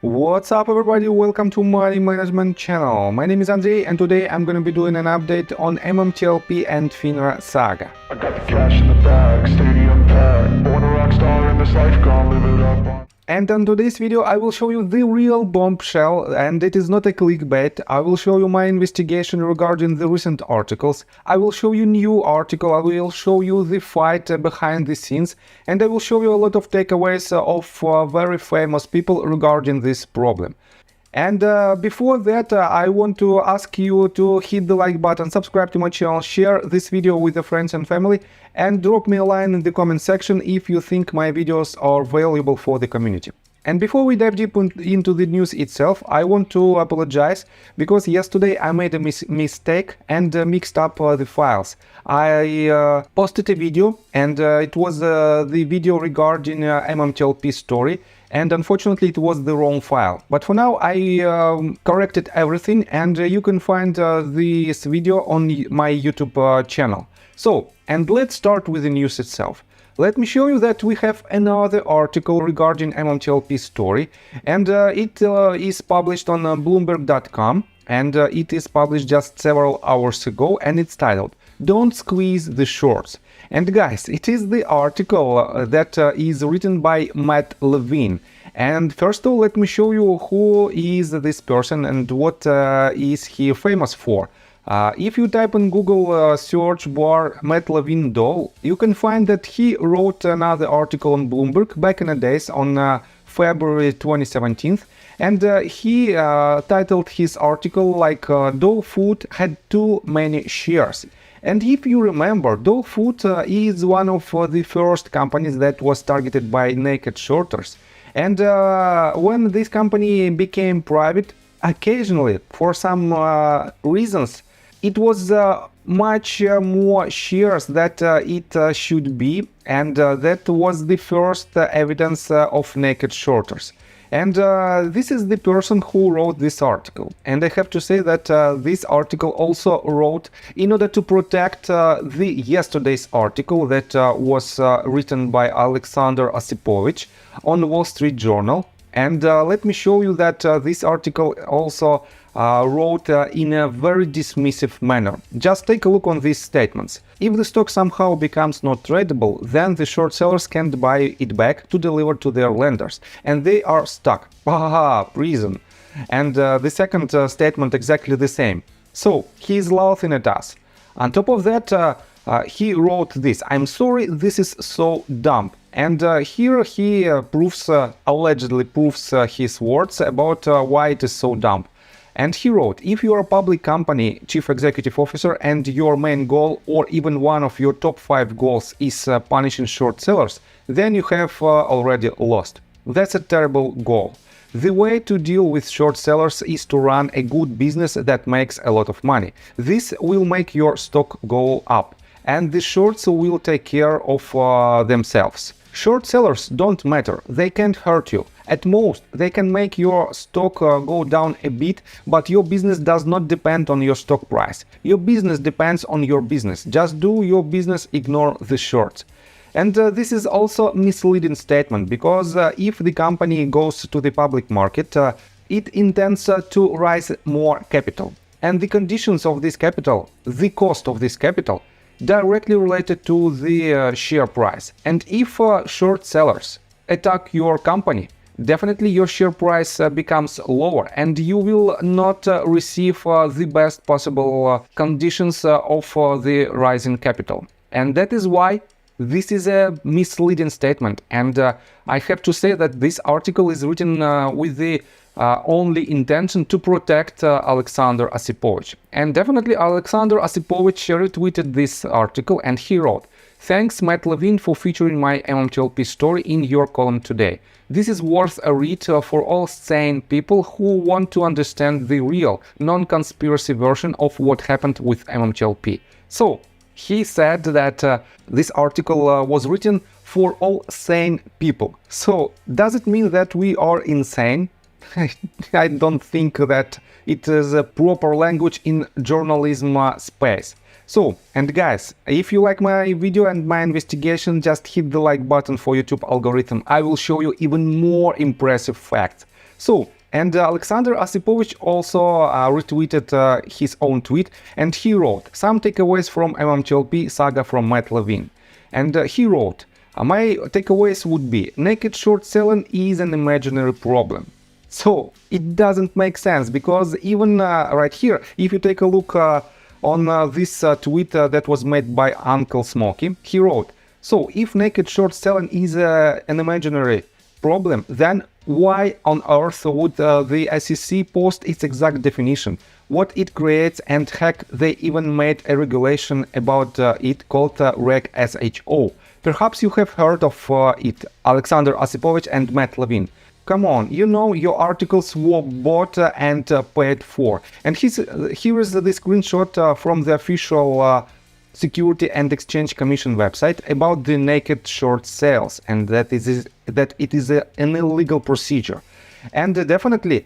What's up everybody, welcome to my management channel. My name is Andrei and today I'm gonna be doing an update on MMTLP and FINRA saga. I got the cash in the bag, stadium packed, born a rock star in this life, gonna live it up. And on today's video I will show you the real bombshell, and it is not a clickbait. I will show you my investigation regarding the recent articles. I will show you new article, I will show you the fight behind the scenes, and I will show you a lot of takeaways of very famous people regarding this problem. And before that, I want to ask you to hit the like button, subscribe to my channel, share this video with your friends and family, and drop me a line in the comment section if you think my videos are valuable for the community. And before we dive deep into the news itself, I want to apologize because yesterday I made a mistake and mixed up the files. I posted a video and it was the video regarding MMTLP story, and unfortunately it was the wrong file. But for now I corrected everything, and you can find this video on my YouTube channel. So, and let's start with the news itself. Let me show you that we have another article regarding MMTLP story, and it is published on Bloomberg.com, and it is published just several hours ago, and it's titled "Don't Squeeze the Shorts." And guys, it is the article that is written by Matt Levine. And first of all, let me show you who is this person and what is he famous for. If you type in Google search bar Matt Levine doll, you can find that he wrote another article on Bloomberg back in the days on February 2017, and he titled his article like "Dole Food had too many shares." And if you remember, Dole Food is one of the first companies that was targeted by naked shorters. And when this company became private, occasionally, for some reasons, it was much more shares that it should be, and that was the first evidence of naked shorters. And this is the person who wrote this article. And I have to say that this article also wrote in order to protect the yesterday's article that was written by Alexander Osipovich on Wall Street Journal. And let me show you that this article also wrote in a very dismissive manner. Just take a look on these statements. If the stock somehow becomes not tradable, then the short sellers can't buy it back to deliver to their lenders, and they are stuck. Haha, prison. And the second statement exactly the same. So he is laughing at us. On top of that, he wrote this: "I'm sorry, this is so dumb." And here he allegedly proves his words about why it is so dumb. And he wrote, "If you are a public company chief executive officer and your main goal, or even one of your top 5 goals, is punishing short sellers, then you have already lost. That's a terrible goal. The way to deal with short sellers is to run a good business that makes a lot of money. This will make your stock go up, and the shorts will take care of themselves. Short sellers don't matter, they can't hurt you. At most, they can make your stock go down a bit, but your business does not depend on your stock price. Your business depends on your business. Just do your business, ignore the shorts." And this is also a misleading statement, because if the company goes to the public market, it intends to raise more capital. And the conditions of this capital, the cost of this capital, directly related to the share price. And if short sellers attack your company, definitely your share price becomes lower, and you will not receive the best possible conditions of the rising capital. And that is why this is a misleading statement. And I have to say that this article is written with the only intention to protect Alexander Osipovich. And definitely Alexander Osipovich retweeted this article, and he wrote, "Thanks Matt Levine for featuring my MMTLP story in your column today. This is worth a read for all sane people who want to understand the real, non-conspiracy version of what happened with MMTLP." So he said that this article was written for all sane people. So does it mean that we are insane? I don't think that it is a proper language in journalism space. So, and guys, if you like my video and my investigation, just hit the like button for YouTube algorithm. I will show you even more impressive facts. So, and Alexander Osipovich also retweeted his own tweet, and he wrote, "Some takeaways from MMTLP saga from Matt Levine." And he wrote, "My takeaways would be, naked short selling is an imaginary problem." So, it doesn't make sense, because even right here, if you take a look on this tweet that was made by Uncle Smokey, he wrote, "So, if naked short selling is an imaginary problem, then why on earth would the SEC post its exact definition, what it creates, and heck, they even made a regulation about it called Reg SHO. Perhaps you have heard of it, Alexander Osipovich and Matt Levine. Come on, you know your articles were bought and paid for." And here is the screenshot from the official Security and Exchange Commission website about the naked short sales, and that it is an illegal procedure. And definitely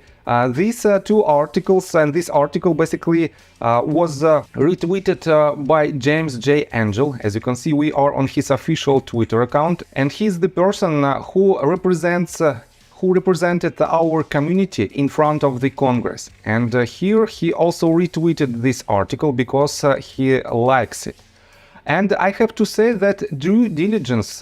these two articles, and this article basically was retweeted by James J. Angel. As you can see, we are on his official Twitter account, and he's the person who represented our community in front of the Congress. And here he also retweeted this article because he likes it. And I have to say that due diligence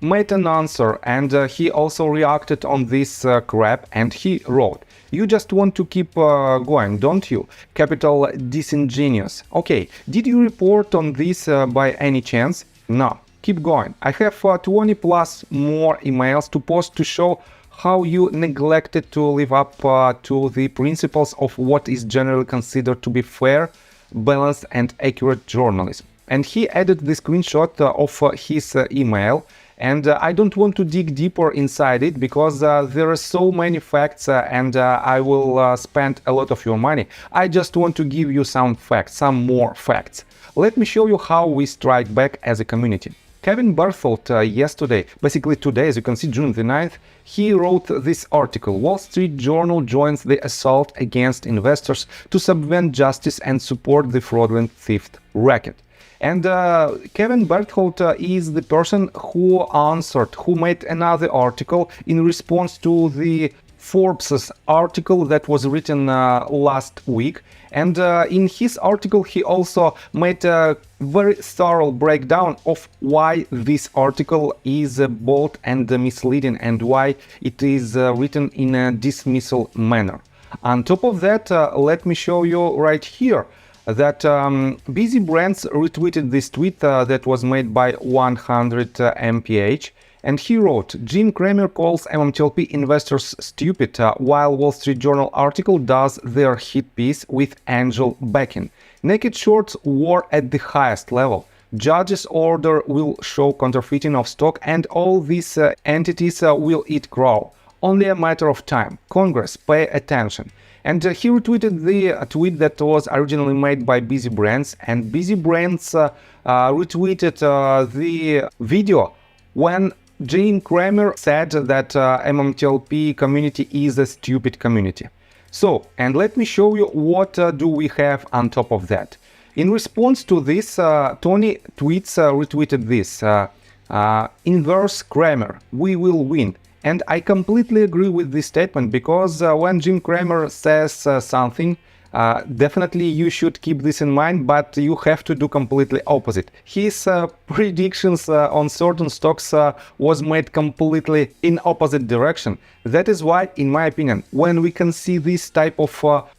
made an answer, and he also reacted on this crap, and he wrote, "You just want to keep going, don't you? Capital disingenuous. Okay, did you report on this by any chance? No, keep going. I have 20 plus more emails to post to show how you neglected to live up to the principles of what is generally considered to be fair, balanced, and accurate journalism." And he added the screenshot of his email, and I don't want to dig deeper inside it, because there are so many facts and I will spend a lot of your money. I just want to give you some facts, some more facts. Let me show you how we strike back as a community. Kevin Berthold yesterday, basically today, as you can see, June the 9th, he wrote this article, "Wall Street Journal joins the assault against investors to subvert justice and support the fraudulent theft racket." And Kevin Berthold is the person who made another article in response to the Forbes' article that was written last week. And in his article, he also made a very thorough breakdown of why this article is bold and misleading, and why it is written in a dismissal manner. On top of that, let me show you right here that Busy Brands retweeted this tweet that was made by 100 MPH, and he wrote, "Jim Cramer calls MMTLP investors stupid, while Wall Street Journal article does their hit piece with angel backing. Naked shorts were at the highest level. Judge's order will show counterfeiting of stock, and all these entities will eat crow. Only a matter of time. Congress, pay attention." And he retweeted the tweet that was originally made by Busy Brands, and Busy Brands retweeted the video when Jim Cramer said that MMTLP community is a stupid community. So, and let me show you what do we have on top of that. In response to this, Tony Tweets retweeted this, "Inverse Cramer, we will win." And I completely agree with this statement, because when Jim Cramer says something, definitely you should keep this in mind, but you have to do completely opposite. His predictions on certain stocks was made completely in opposite direction. That is why, in my opinion, when we can see this type of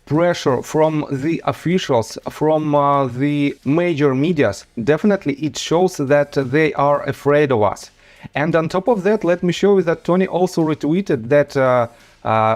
pressure from the officials, from the major medias, definitely it shows that they are afraid of us. And on top of that, let me show you that Tony also retweeted that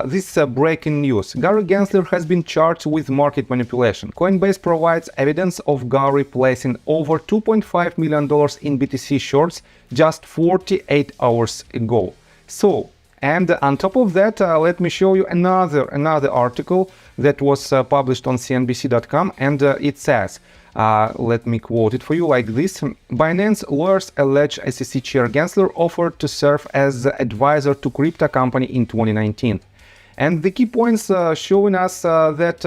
this breaking news. Gary Gensler has been charged with market manipulation. Coinbase provides evidence of Gary placing over $2.5 million in BTC shorts just 48 hours ago. So, and on top of that, let me show you another article that was published on CNBC.com, and it says, let me quote it for you like this: "Binance lawyers allege SEC Chair Gensler offered to serve as advisor to crypto company in 2019. And the key points showing us that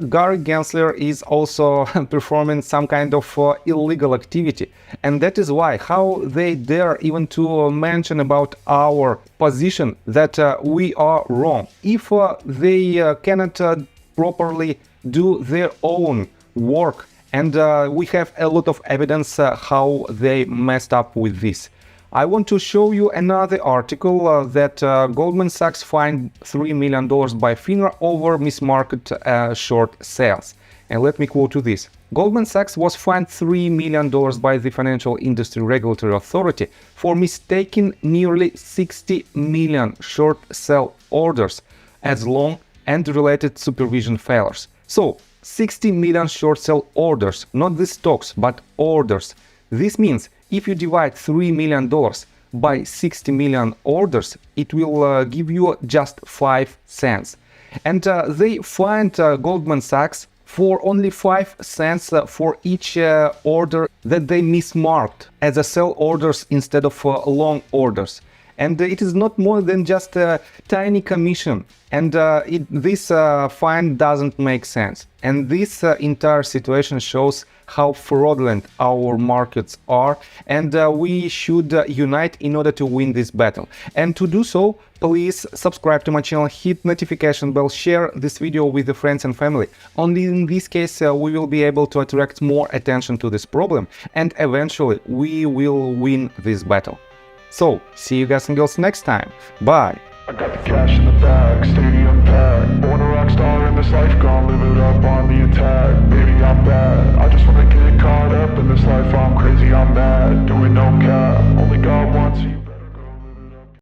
Gary Gensler is also performing some kind of illegal activity. And that is why, how they dare even to mention about our position that we are wrong. If they cannot properly do their own work, and we have a lot of evidence how they messed up with this. I want to show you another article that Goldman Sachs fined $3 million by FINRA over mismarket short sales. And let me quote you this. Goldman Sachs was fined $3 million by the Financial Industry Regulatory Authority for mistaking nearly 60 million short sell orders as long and related supervision failures. So, 60 million short sell orders, not the stocks, but orders. This means if you divide $3 million by 60 million orders, it will give you just 5 cents. And they fined Goldman Sachs for only 5 cents for each order that they mismarked as a sell orders instead of long orders. And it is not more than just a tiny commission. And this fine doesn't make sense. And this entire situation shows how fraudulent our markets are. And we should unite in order to win this battle. And to do so, please subscribe to my channel, hit notification bell, share this video with your friends and family. Only in this case, we will be able to attract more attention to this problem. And eventually, we will win this battle. So, see you guys and girls next time. Bye! I got the cash in the bag, stadium packed.